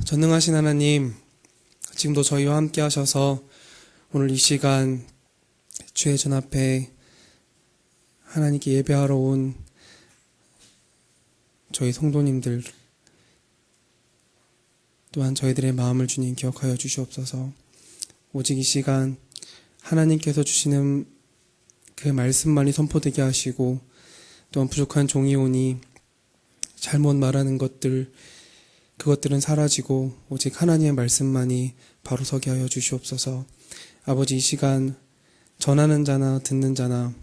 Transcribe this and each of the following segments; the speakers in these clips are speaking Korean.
전능하신 하나님, 지금도 저희와 함께 하셔서 오늘 이 시간 주의 전 앞에 하나님께 예배하러 온 저희 성도님들 또한 저희들의 마음을 주님 기억하여 주시옵소서. 오직 이 시간 하나님께서 주시는 그 말씀만이 선포되게 하시고, 또한 부족한 종이오니 잘못 말하는 그것들은 사라지고 오직 하나님의 말씀만이 바로 서게 하여 주시옵소서. 아버지, 이 시간 전하는 자나 듣는 자나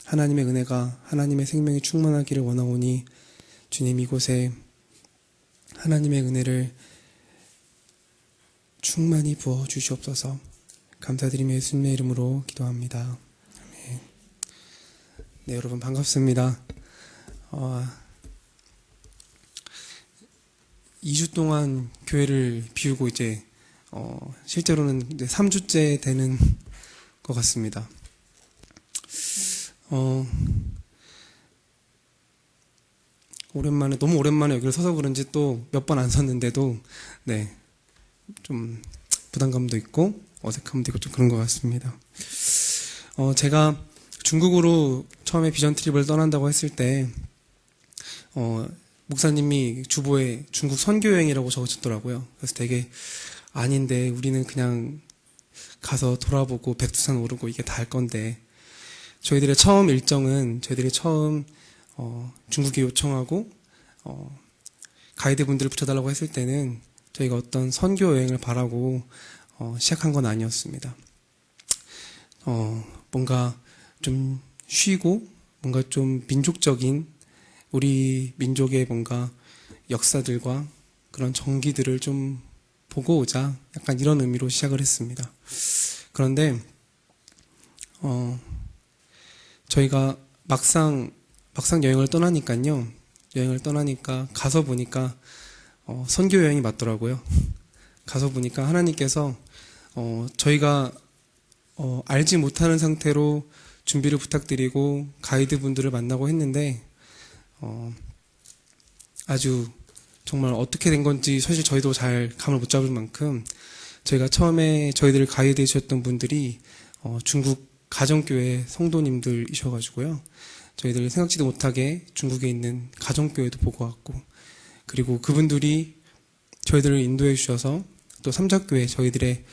하나님의 은혜가, 하나님의 생명이 충만하기를 원하오니 주님, 이곳에 하나님의 은혜를 충만히 부어 주시옵소서. 감사드리며 예수님의 이름으로 기도합니다. 아멘. 네, 여러분 반갑습니다. 2주 동안 교회를 비우고 실제로는 이제 3주째 되는 것 같습니다. 너무 오랜만에 여기를 서서 그런지 또 몇 번 안 섰는데도, 네, 좀 부담감도 있고 어색함도 있고 좀 그런 것 같습니다. 제가 중국으로 처음에 비전 트립을 떠난다고 했을 때, 목사님이 주보에 중국 선교 여행이라고 적어줬더라고요. 그래서 되게 아닌데 우리는 그냥 가서 돌아보고 백두산 오르고 이게 다 할 건데, 저희들의 처음 일정은 중국에 요청하고 가이드분들을 붙여달라고 했을 때는 저희가 어떤 선교 여행을 바라고 시작한 건 아니었습니다. 뭔가 좀 쉬고 뭔가 좀 민족적인, 우리 민족의 뭔가 역사들과 그런 정기들을 좀 보고 오자, 약간 이런 의미로 시작을 했습니다. 그런데 저희가 막상 여행을 떠나니까 가서 보니까 선교 여행이 맞더라고요. 가서 보니까 하나님께서 저희가 알지 못하는 상태로 준비를 부탁드리고 가이드분들을 만나고 했는데, 아주 정말 어떻게 된 건지 사실 저희도 잘 감을 못 잡을 만큼, 저희가 처음에 저희들을 가이드해 주셨던 분들이 중국 가정교회 성도님들이셔가지고요, 저희들 생각지도 못하게 중국에 있는 가정교회도 보고 왔고, 그리고 그분들이 저희들을 인도해 주셔서 또 삼작교회, 저희들의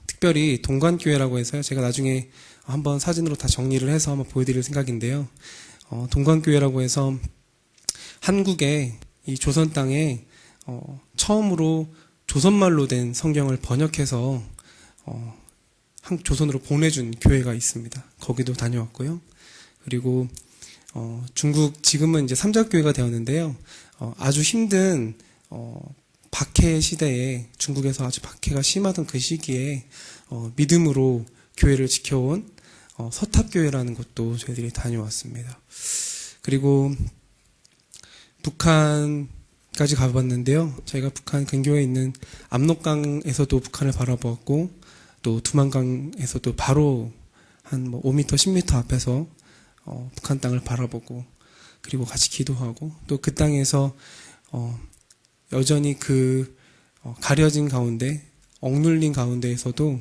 특별히 동관교회라고 해서요, 제가 나중에 한번 사진으로 다 정리를 해서 한번 보여드릴 생각인데요, 동관교회라고 해서 한국의 이 조선 땅에 처음으로 조선말로 된 성경을 번역해서 조선으로 보내준 교회가 있습니다. 거기도 다녀왔고요. 그리고 중국, 지금은 이제 삼작교회가 되었는데요, 아주 힘든 박해 시대에, 중국에서 아주 박해가 심하던 그 시기에 믿음으로 교회를 지켜온 서탑교회라는 곳도 저희들이 다녀왔습니다. 그리고 북한까지 가봤는데요, 저희가 북한 근교에 있는 압록강에서도 북한을 바라보았고, 또 두만강에서도 바로 한 5m, 10m 앞에서 북한 땅을 바라보고, 그리고 같이 기도하고, 또 그 땅에서 여전히 그 가려진 가운데, 억눌린 가운데에서도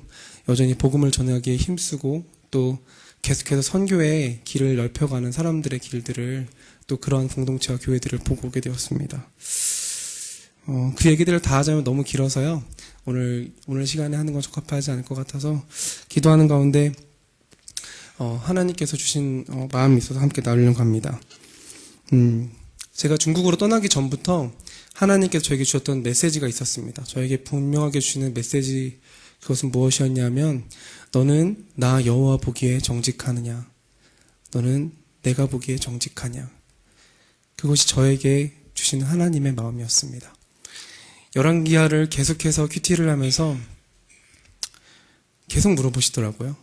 여전히 복음을 전하기에 힘쓰고, 또 계속해서 선교의 길을 넓혀가는 사람들의 길들을, 또 그러한 공동체와 교회들을 보고 오게 되었습니다. 그 얘기들을 다 하자면 너무 길어서요, 오늘 시간에 하는 건 적합하지 않을 것 같아서 기도하는 가운데 하나님께서 주신 마음이 있어서 함께 나누려고 합니다. 제가 중국으로 떠나기 전부터 하나님께서 저에게 주셨던 메시지가 있었습니다. 저에게 분명하게 주시는 메시지, 그것은 무엇이었냐면, 너는 나 여호와 보기에 정직하느냐, 너는 내가 보기에 정직하냐. 그것이 저에게 주시는 하나님의 마음이었습니다. 열왕기하를 계속해서 큐티를 하면서 계속 물어보시더라고요.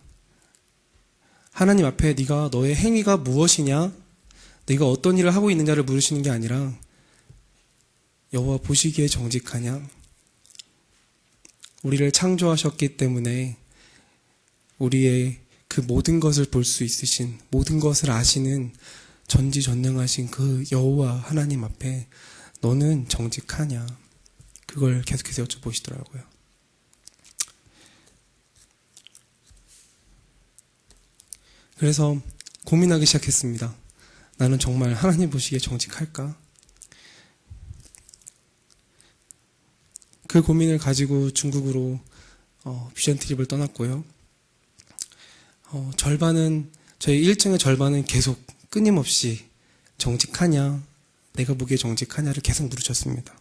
하나님 앞에 네가, 너의 행위가 무엇이냐, 네가 어떤 일을 하고 있느냐를 물으시는 게 아니라 여호와 보시기에 정직하냐. 우리를 창조하셨기 때문에 우리의 그 모든 것을 볼 수 있으신, 모든 것을 아시는 전지전능하신 그 여호와 하나님 앞에 너는 정직하냐. 그걸 계속해서 여쭤보시더라고요. 그래서 고민하기 시작했습니다. 나는 정말 하나님 보시기에 정직할까? 그 고민을 가지고 중국으로 비전 트립을 떠났고요. 저희 일정의 절반은 계속 끊임없이 정직하냐, 내가 보기에 정직하냐를 계속 물으셨습니다.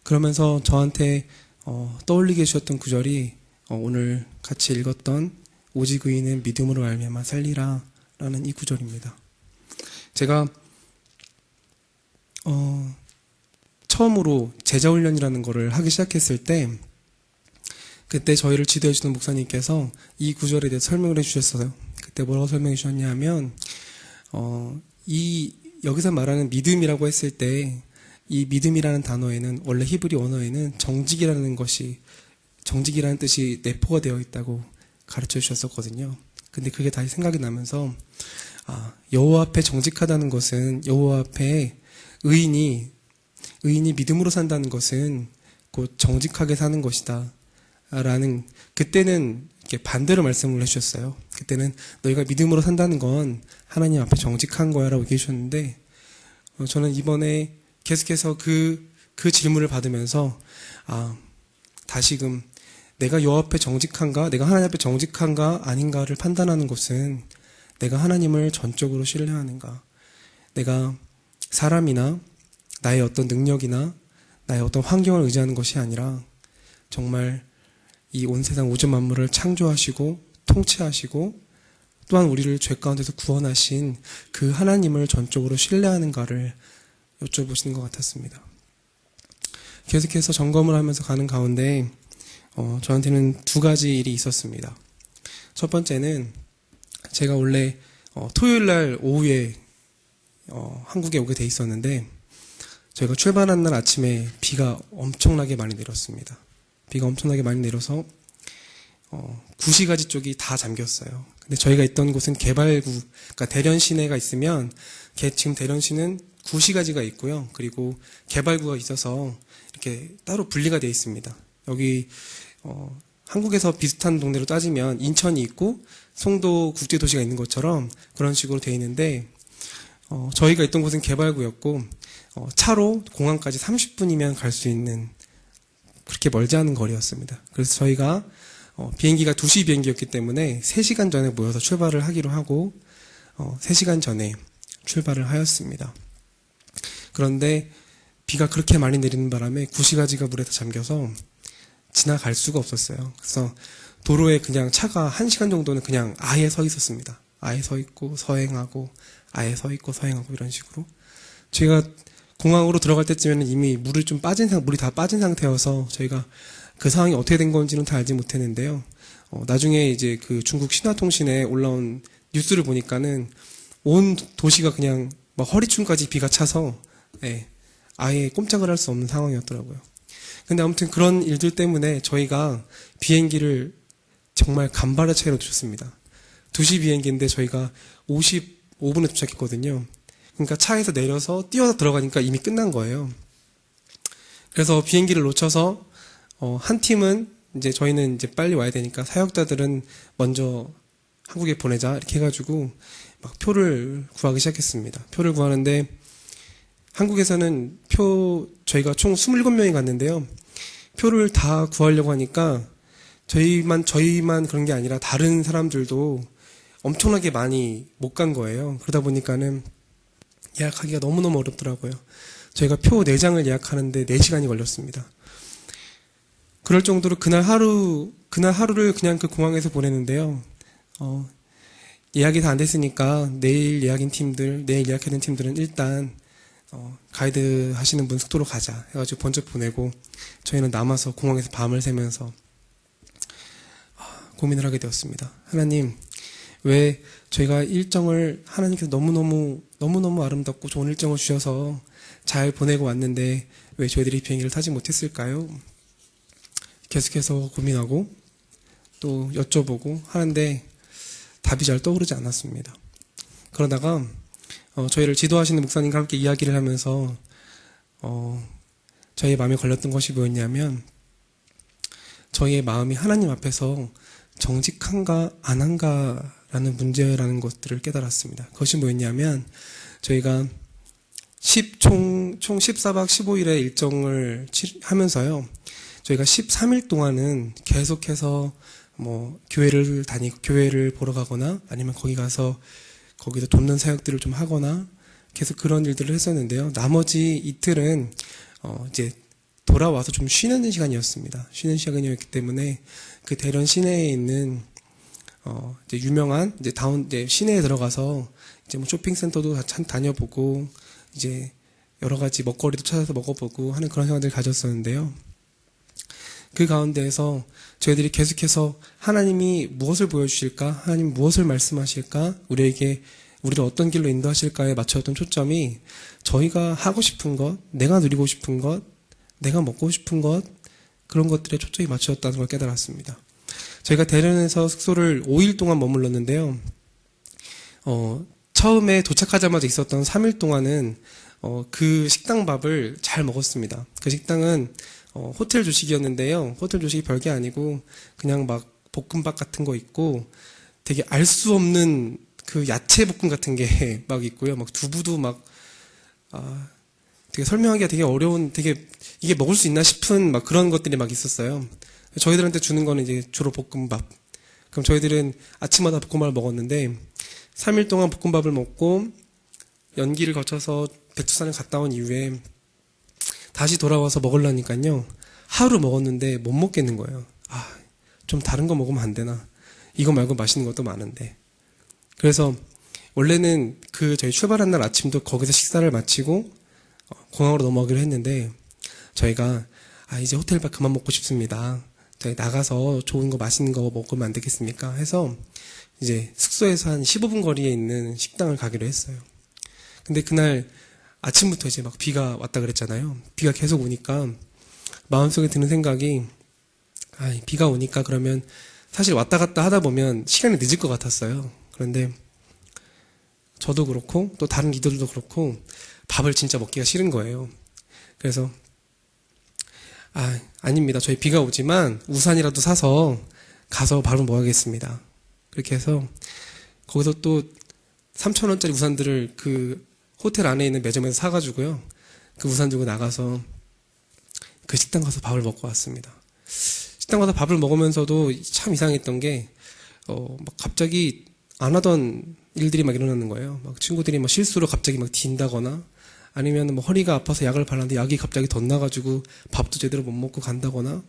그러면서 저한테 떠올리게 해주셨던 구절이 오늘 같이 읽었던 오직 의인은 믿음으로 말미암아 살리라 라는 이 구절입니다. 제가 처음으로 제자훈련이라는 거를 하기 시작했을 때 그때 저희를 지도해 주던 목사님께서 이 구절에 대해 설명을 해주셨어요. 그때 뭐라고 설명해 주셨냐면 여기서 말하는 믿음이라고 했을 때 이 믿음이라는 단어에는 원래 히브리 언어에는 정직이라는 뜻이 내포가 되어 있다고 가르쳐 주셨었거든요. 근데 그게 다시 생각이 나면서 여호와 앞에 정직하다는 것은 여호와 앞에 의인이 믿음으로 산다는 것은 곧 정직하게 사는 것이다 라는, 그때는 이렇게 반대로 말씀을 해주셨어요. 그때는 너희가 믿음으로 산다는 건 하나님 앞에 정직한 거야 라고 얘기해 주셨는데 저는 이번에 계속해서 그 질문을 받으면서 다시금 내가 여호와 앞에 정직한가, 내가 하나님 앞에 정직한가 아닌가를 판단하는 것은 내가 하나님을 전적으로 신뢰하는가, 내가 사람이나 나의 어떤 능력이나 나의 어떤 환경을 의지하는 것이 아니라 정말 이 온 세상 우주 만물을 창조하시고 통치하시고 또한 우리를 죄 가운데서 구원하신 그 하나님을 전적으로 신뢰하는가를 여쭤보시는 것 같았습니다. 계속해서 점검을 하면서 가는 가운데 저한테는 두 가지 일이 있었습니다. 첫 번째는 제가 원래 토요일 날 오후에 한국에 오게 돼 있었는데 저희가 출발한 날 아침에 비가 엄청나게 많이 내렸습니다. 비가 엄청나게 많이 내려서 구시가지 쪽이 다 잠겼어요. 근데 저희가 있던 곳은 개발구, 그러니까 대련 시내가 있으면 지금 대련시는 구시가지가 있고요. 그리고 개발구가 있어서 이렇게 따로 분리가 되어 있습니다. 여기 한국에서 비슷한 동네로 따지면 인천이 있고 송도 국제도시가 있는 것처럼 그런 식으로 되어 있는데 저희가 있던 곳은 개발구였고 차로 공항까지 30분이면 갈 수 있는 그렇게 멀지 않은 거리였습니다. 그래서 저희가 비행기가 2시 비행기였기 때문에 3시간 전에 모여서 출발을 하기로 하고 3시간 전에 출발을 하였습니다. 그런데 비가 그렇게 많이 내리는 바람에 구시가지가 물에 다 잠겨서 지나갈 수가 없었어요. 그래서 도로에 그냥 차가 1시간 정도는 그냥 아예 서 있었습니다. 아예 서 있고 서행하고 아예 서 있고 서행하고 이런 식으로. 저희가 공항으로 들어갈 때쯤에는 이미 물이 다 빠진 상태여서 저희가 그 상황이 어떻게 된 건지는 다 알지 못했는데요. 나중에 이제 그 중국 신화통신에 올라온 뉴스를 보니까는 온 도시가 그냥 막 허리춤까지 비가 차서 아예 꼼짝을 할 수 없는 상황이었더라고요. 근데 아무튼 그런 일들 때문에 저희가 비행기를 정말 간발의 차이로 놓쳤습니다. 2시 비행기인데 저희가 55분에 도착했거든요. 그러니까 차에서 내려서 뛰어서 들어가니까 이미 끝난 거예요. 그래서 비행기를 놓쳐서 한 팀은 이제 저희는 이제 빨리 와야 되니까 사역자들은 먼저 한국에 보내자 이렇게 해가지고 막 표를 구하기 시작했습니다. 표를 구하는데 한국에서는 저희가 총 27명이 갔는데요. 표를 다 구하려고 하니까 저희만 그런 게 아니라 다른 사람들도 엄청나게 많이 못 간 거예요. 그러다 보니까는 예약하기가 너무너무 어렵더라고요. 저희가 표 4장을 예약하는데 4시간이 걸렸습니다. 그럴 정도로 그날 하루를 그냥 그 공항에서 보냈는데요. 예약이 다 안 됐으니까 내일 예약된 팀들은 일단 가이드 하시는 분 숙소로 가자 해가지고 번쩍 보내고 저희는 남아서 공항에서 밤을 새면서 고민을 하게 되었습니다. 하나님, 왜 저희가 일정을 하나님께서 너무너무 아름답고 좋은 일정을 주셔서 잘 보내고 왔는데 왜 저희들이 비행기를 타지 못했을까요? 계속해서 고민하고 또 여쭤보고 하는데 답이 잘 떠오르지 않았습니다. 그러다가 저희를 지도하시는 목사님과 함께 이야기를 하면서 저희의 마음에 걸렸던 것이 뭐였냐면 저희의 마음이 하나님 앞에서 정직한가 안 한가라는 문제라는 것들을 깨달았습니다. 그것이 뭐였냐면 저희가 총 14박 15일의 일정을 하면서요. 저희가 13일 동안은 계속해서 교회를 보러 가거나 아니면 거기 가서 거기서 돕는 사역들을 좀 하거나 계속 그런 일들을 했었는데요. 나머지 이틀은 이제 돌아와서 좀 쉬는 시간이었습니다. 쉬는 시간이었기 때문에 그 대련 시내에 있는 이제 유명한 이제 시내에 들어가서 이제 뭐 쇼핑센터도 다녀보고 이제 여러 가지 먹거리도 찾아서 먹어보고 하는 그런 시간들을 가졌었는데요. 그 가운데에서 저희들이 계속해서 하나님이 무엇을 보여주실까? 하나님 무엇을 말씀하실까? 우리를 어떤 길로 인도하실까에 맞춰졌던 초점이 저희가 하고 싶은 것, 내가 누리고 싶은 것, 내가 먹고 싶은 것, 그런 것들에 초점이 맞춰졌다는 걸 깨달았습니다. 저희가 대련에서 숙소를 5일 동안 머물렀는데요. 처음에 도착하자마자 있었던 3일 동안은 그 식당 밥을 잘 먹었습니다. 그 식당은 호텔 조식이었는데요. 호텔 조식이 별게 아니고 그냥 막 볶음밥 같은 거 있고 되게 알 수 없는 그 야채 볶음 같은 게 막 있고요. 막 두부도 되게 설명하기가 되게 어려운, 되게 이게 먹을 수 있나 싶은 막 그런 것들이 막 있었어요. 저희들한테 주는 거는 이제 주로 볶음밥. 그럼 저희들은 아침마다 볶음밥을 먹었는데 3일 동안 볶음밥을 먹고 연기를 거쳐서 백두산을 갔다 온 이후에 다시 돌아와서 먹으려니까요. 하루 먹었는데 못 먹겠는 거예요. 좀 다른 거 먹으면 안 되나? 이거 말고 맛있는 것도 많은데. 그래서 원래는 저희 출발한 날 아침도 거기서 식사를 마치고 공항으로 넘어가기로 했는데 저희가 이제 호텔밥 그만 먹고 싶습니다. 저희 나가서 좋은 거 맛있는 거 먹으면 안 되겠습니까? 해서 이제 숙소에서 한 15분 거리에 있는 식당을 가기로 했어요. 근데 그날 아침부터 이제 막 비가 왔다 그랬잖아요. 비가 계속 오니까 마음속에 드는 생각이 비가 오니까 그러면 사실 왔다 갔다 하다 보면 시간이 늦을 것 같았어요. 그런데 저도 그렇고 또 다른 리더들도 그렇고 밥을 진짜 먹기가 싫은 거예요. 그래서 아닙니다. 저희 비가 오지만 우산이라도 사서 가서 밥을 먹어야겠습니다. 그렇게 해서 거기서 또 3,000원짜리 우산들을 그 호텔 안에 있는 매점에서 사가지고요. 그 우산 들고 나가서 그 식당 가서 밥을 먹고 왔습니다. 식당 가서 밥을 먹으면서도 참 이상했던 게 막 갑자기 안 하던 일들이 막 일어나는 거예요. 막 친구들이 막 실수로 갑자기 막 딘다거나 아니면 뭐 허리가 아파서 약을 발랐는데 약이 갑자기 덧나가지고 밥도 제대로 못 먹고 간다거나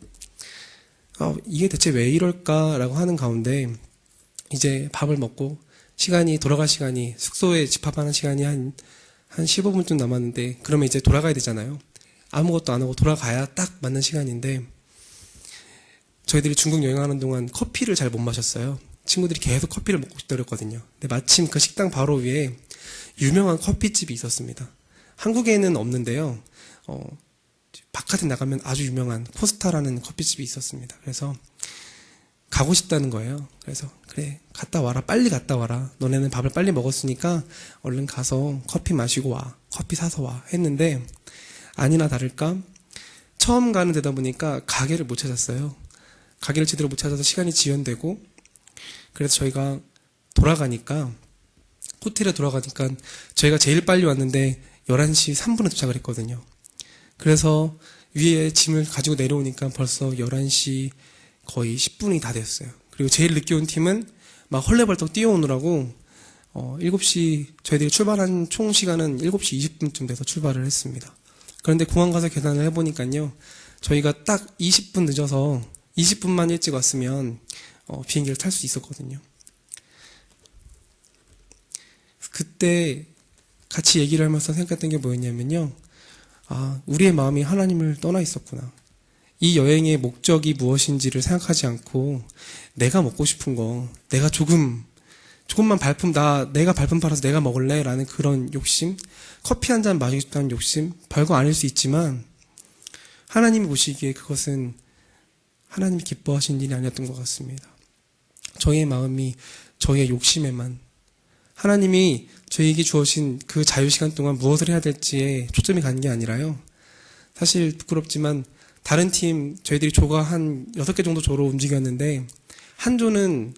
이게 대체 왜 이럴까라고 하는 가운데 이제 밥을 먹고 돌아갈 시간이 숙소에 집합하는 시간이 한 15분쯤 남았는데 그러면 이제 돌아가야 되잖아요. 아무것도 안 하고 돌아가야 딱 맞는 시간인데 저희들이 중국 여행하는 동안 커피를 잘 못 마셨어요. 친구들이 계속 커피를 먹고 싶다고 그랬거든요. 근데 마침 그 식당 바로 위에 유명한 커피집이 있었습니다. 한국에는 없는데요. 바깥에 나가면 아주 유명한 코스타라는 커피집이 있었습니다. 그래서 가고 싶다는 거예요. 그래서 그래 갔다 와라, 빨리 갔다 와라. 너네는 밥을 빨리 먹었으니까 얼른 가서 커피 마시고 와, 커피 사서 와 했는데 아니나 다를까 처음 가는 데다 보니까 가게를 못 찾았어요. 가게를 제대로 못 찾아서 시간이 지연되고 그래서 저희가 호텔에 돌아가니까 저희가 제일 빨리 왔는데 11시 3분에 도착을 했거든요. 그래서 위에 짐을 가지고 내려오니까 벌써 11시 거의 10분이 다 됐어요. 그리고 제일 늦게 온 팀은 막 헐레벌떡 뛰어오느라고 7시 저희들이 출발한 총 시간은 7시 20분쯤 돼서 출발을 했습니다. 그런데 공항 가서 계산을 해보니까요. 저희가 딱 20분 늦어서 20분만 일찍 왔으면 비행기를 탈 수 있었거든요. 그때 같이 얘기를 하면서 생각했던 게 뭐였냐면요. 우리의 마음이 하나님을 떠나 있었구나. 이 여행의 목적이 무엇인지를 생각하지 않고 내가 먹고 싶은 거, 내가 조금만 내가 발품 팔아서 내가 먹을래? 라는 그런 욕심, 커피 한 잔 마시고 싶다는 욕심, 별거 아닐 수 있지만 하나님이 보시기에 그것은 하나님이 기뻐하신 일이 아니었던 것 같습니다. 저희의 마음이 저희의 욕심에만 하나님이 저희에게 주어진 그 자유시간 동안 무엇을 해야 될지에 초점이 가는 게 아니라요. 사실 부끄럽지만 다른 팀 저희들이 조가 한 6개 정도 조로 움직였는데 한 조는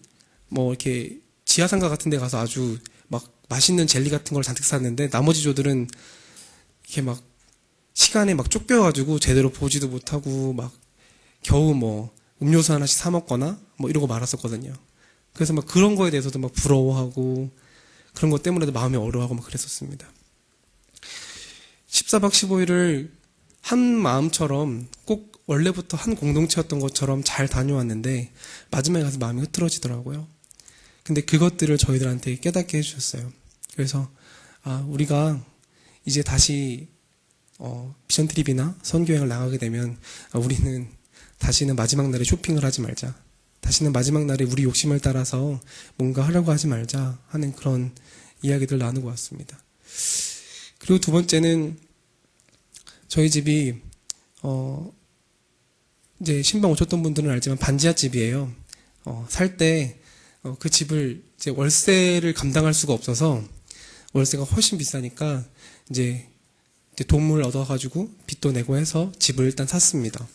뭐 이렇게 지하상가 같은 데 가서 아주 막 맛있는 젤리 같은 걸 잔뜩 샀는데 나머지 조들은 이렇게 막 시간에 막 쫓겨가지고 제대로 보지도 못하고 막 겨우 뭐 음료수 하나씩 사 먹거나 뭐 이러고 말았었거든요. 그래서 막 그런 거에 대해서도 막 부러워하고 그런 것 때문에도 마음이 어려워하고 막 그랬었습니다. 14박 15일을 한 마음처럼 꼭 원래부터 한 공동체였던 것처럼 잘 다녀왔는데 마지막에 가서 마음이 흐트러지더라고요. 근데 그것들을 저희들한테 깨닫게 해주셨어요. 그래서 우리가 이제 다시 비전 트립이나 선교여행을 나가게 되면 우리는 다시는 마지막 날에 쇼핑을 하지 말자. 다시는 마지막 날에 우리 욕심을 따라서 뭔가 하려고 하지 말자 하는 그런 이야기들 나누고 왔습니다. 그리고 두 번째는 저희 집이 이제 신방 오셨던 분들은 알지만 반지하 집이에요. 살 때 그 집을 이제 월세를 감당할 수가 없어서 월세가 훨씬 비싸니까 이제 돈을 얻어가지고 빚도 내고 해서 집을 일단 샀습니다.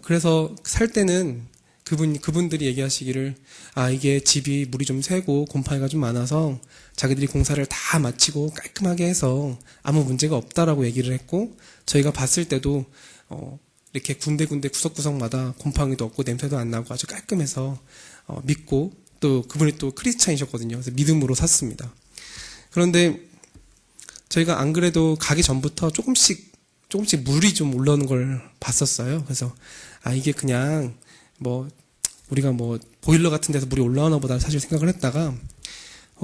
그래서 살 때는 그분들이 얘기하시기를 이게 집이 물이 좀 새고 곰팡이가 좀 많아서 자기들이 공사를 다 마치고 깔끔하게 해서 아무 문제가 없다라고 얘기를 했고 저희가 봤을 때도 이렇게 군데군데 구석구석마다 곰팡이도 없고 냄새도 안 나고 아주 깔끔해서 믿고 또 그분이 또 크리스찬이셨거든요. 그래서 믿음으로 샀습니다. 그런데 저희가 안 그래도 가기 전부터 조금씩 물이 좀 올라오는 걸 봤었어요. 그래서 이게 그냥 우리가 보일러 같은 데서 물이 올라오나 보다 사실 생각을 했다가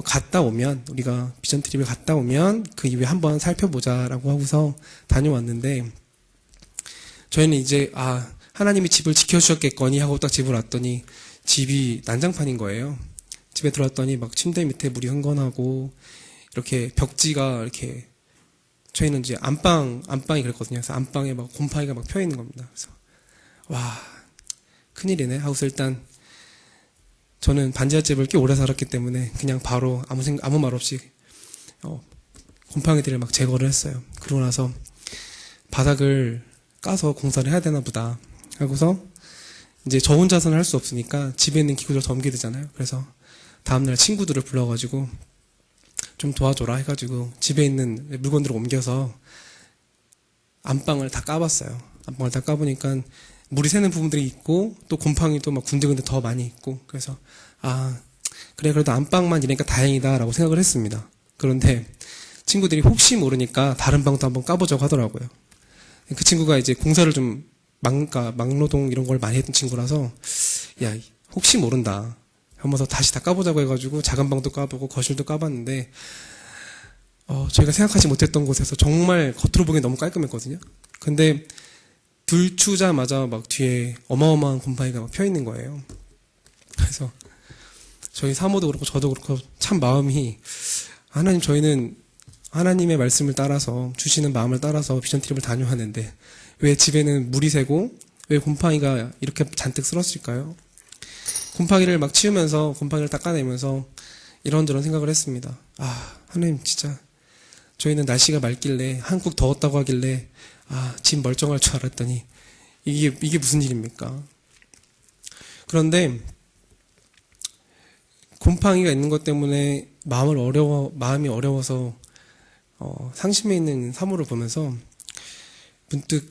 갔다 오면 우리가 비전 트립을 갔다 오면 그 이후에 한번 살펴보자라고 하고서 다녀왔는데 저희는 이제 하나님이 집을 지켜주셨겠거니 하고 딱 집을 왔더니 집이 난장판인 거예요. 집에 들어왔더니 막 침대 밑에 물이 흥건하고 이렇게 벽지가 이렇게 저희는 이제 안방이 그랬거든요. 그래서 안방에 막 곰팡이가 막 펴 있는 겁니다. 그래서 와 큰일이네 하고서 일단 저는 반지하 집을 꽤 오래 살았기 때문에 그냥 바로 아무 말 없이 곰팡이들을 막 제거를 했어요. 그러고 나서 바닥을 까서 공사를 해야 되나 보다 하고서 이제 저 혼자서는 할 수 없으니까 집에 있는 기구들 덤게 되잖아요. 그래서 다음날 친구들을 불러가지고 좀 도와줘라 해가지고 집에 있는 물건들을 옮겨서 안방을 다 까봤어요. 안방을 다 까보니까 물이 새는 부분들이 있고 또 곰팡이도 막 군데군데 더 많이 있고 그래서 그래 그래도 안방만 이러니까 다행이다라고 생각을 했습니다. 그런데 친구들이 혹시 모르니까 다른 방도 한번 까보자고 하더라고요. 그 친구가 이제 공사를 좀 막노동 이런 걸 많이 했던 친구라서 야 혹시 모른다 하면서 다시 다 까보자고 해가지고 작은 방도 까보고 거실도 까봤는데 저희가 생각하지 못했던 곳에서 정말 겉으로 보기엔 너무 깔끔했거든요. 근데 들추자마자 막 뒤에 어마어마한 곰팡이가 막 펴 있는 거예요. 그래서 저희 사모도 그렇고 저도 그렇고 참 마음이 하나님 저희는 하나님의 말씀을 따라서 주시는 마음을 따라서 비전 트립을 다녀왔는데 왜 집에는 물이 새고 왜 곰팡이가 이렇게 잔뜩 쓸었을까요? 곰팡이를 막 치우면서 곰팡이를 닦아내면서 이런저런 생각을 했습니다. 하나님 진짜 저희는 날씨가 맑길래 한국 더웠다고 하길래 집 멀쩡할 줄 알았더니 이게 무슨 일입니까? 그런데 곰팡이가 있는 것 때문에 마음이 어려워서 상심해 있는 사모를 보면서 문득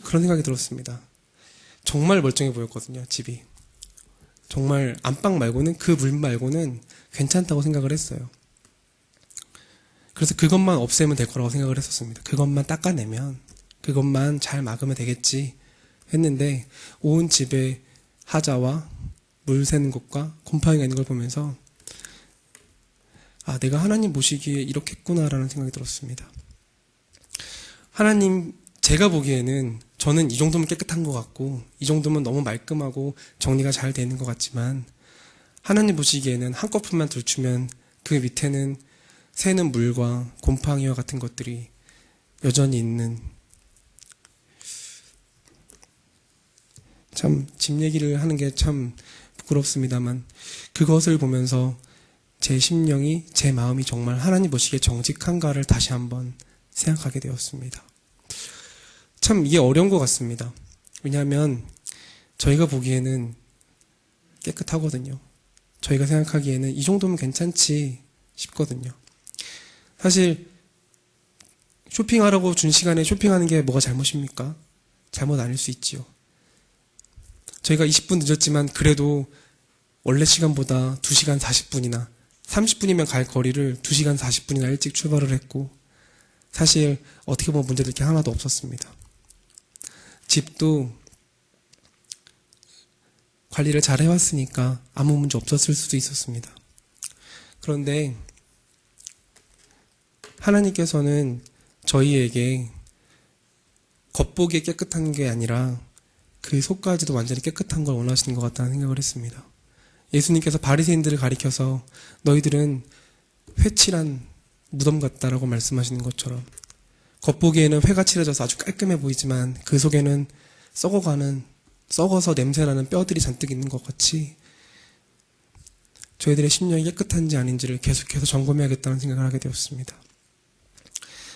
그런 생각이 들었습니다. 정말 멀쩡해 보였거든요, 집이. 정말 안방 말고는 그 물 말고는 괜찮다고 생각을 했어요. 그래서 그것만 없애면 될 거라고 생각을 했었습니다. 그것만 닦아내면 그것만 잘 막으면 되겠지 했는데 온 집에 하자와 물 새는 것과 곰팡이가 있는 걸 보면서 내가 하나님 보시기에 이렇게 했구나라는 생각이 들었습니다. 하나님 제가 보기에는 저는 이 정도면 깨끗한 것 같고 이 정도면 너무 말끔하고 정리가 잘 되는 것 같지만 하나님 보시기에는 한꺼풀만 들추면 그 밑에는 새는 물과 곰팡이와 같은 것들이 여전히 있는 참 집 얘기를 하는 게 참 부끄럽습니다만 그것을 보면서 제 심령이 제 마음이 정말 하나님 보시기에 정직한가를 다시 한번 생각하게 되었습니다. 참 이게 어려운 것 같습니다. 왜냐하면 저희가 보기에는 깨끗하거든요. 저희가 생각하기에는 이 정도면 괜찮지 싶거든요. 사실 쇼핑하라고 준 시간에 쇼핑하는 게 뭐가 잘못입니까? 잘못 아닐 수 있지요. 저희가 20분 늦었지만 그래도 원래 시간보다 2시간 40분이나 30분이면 갈 거리를 2시간 40분이나 일찍 출발을 했고 사실 어떻게 보면 문제될 게 하나도 없었습니다. 집도 관리를 잘 해왔으니까 아무 문제 없었을 수도 있었습니다. 그런데 하나님께서는 저희에게 겉보기에 깨끗한 게 아니라 그 속까지도 완전히 깨끗한 걸 원하시는 것 같다는 생각을 했습니다. 예수님께서 바리새인들을 가리켜서 너희들은 회칠한 무덤 같다라고 말씀하시는 것처럼 겉보기에는 회가 칠해져서 아주 깔끔해 보이지만 그 속에는 썩어서 냄새나는 뼈들이 잔뜩 있는 것 같이 저희들의 심령이 깨끗한지 아닌지를 계속해서 점검해야겠다는 생각을 하게 되었습니다.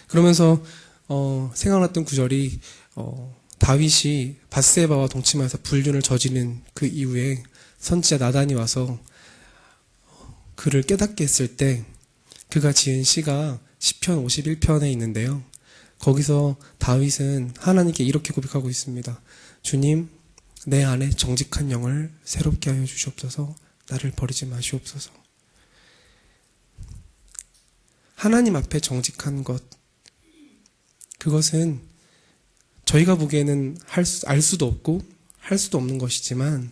그러면서 생각났던 구절이 다윗이 밧세바와 동침하여서 불륜을 저지른 그 이후에 선지자 나단이 와서 그를 깨닫게 했을 때 그가 지은 시가 시편 51편에 있는데요. 거기서 다윗은 하나님께 이렇게 고백하고 있습니다. 주님, 내 안에 정직한 영을 새롭게 하여 주시옵소서. 나를 버리지 마시옵소서. 하나님 앞에 정직한 것, 그것은 저희가 보기에는 알 수도 없고 할 수도 없는 것이지만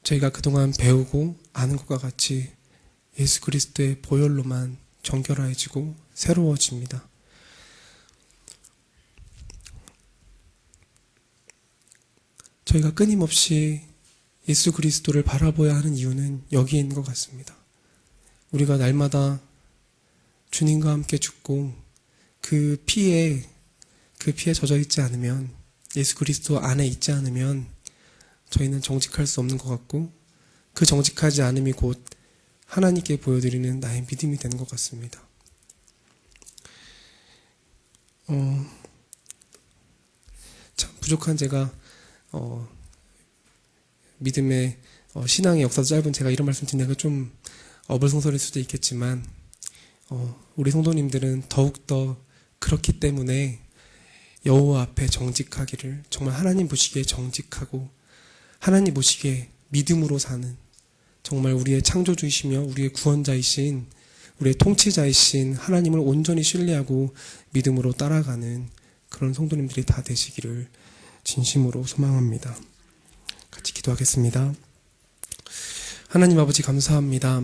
저희가 그동안 배우고 아는 것과 같이 예수 그리스도의 보혈로만 정결해지고 새로워집니다. 저희가 끊임없이 예수 그리스도를 바라보아야 하는 이유는 여기에 있는 것 같습니다. 우리가 날마다 주님과 함께 죽고 그 피에 젖어 있지 않으면, 예수 그리스도 안에 있지 않으면 저희는 정직할 수 없는 것 같고 그 정직하지 않음이 곧 하나님께 보여드리는 나의 믿음이 되는 것 같습니다. 참 부족한 제가 믿음의 신앙의 역사도 짧은 제가 이런 말씀 드리는 게 좀 어불성설일 수도 있겠지만 우리 성도님들은 더욱더 그렇기 때문에 여호와 앞에 정직하기를, 정말 하나님 보시기에 정직하고 하나님 보시기에 믿음으로 사는, 정말 우리의 창조주이시며 우리의 구원자이신, 우리의 통치자이신 하나님을 온전히 신뢰하고 믿음으로 따라가는 그런 성도님들이 다 되시기를 진심으로 소망합니다. 같이 기도하겠습니다. 하나님 아버지 감사합니다.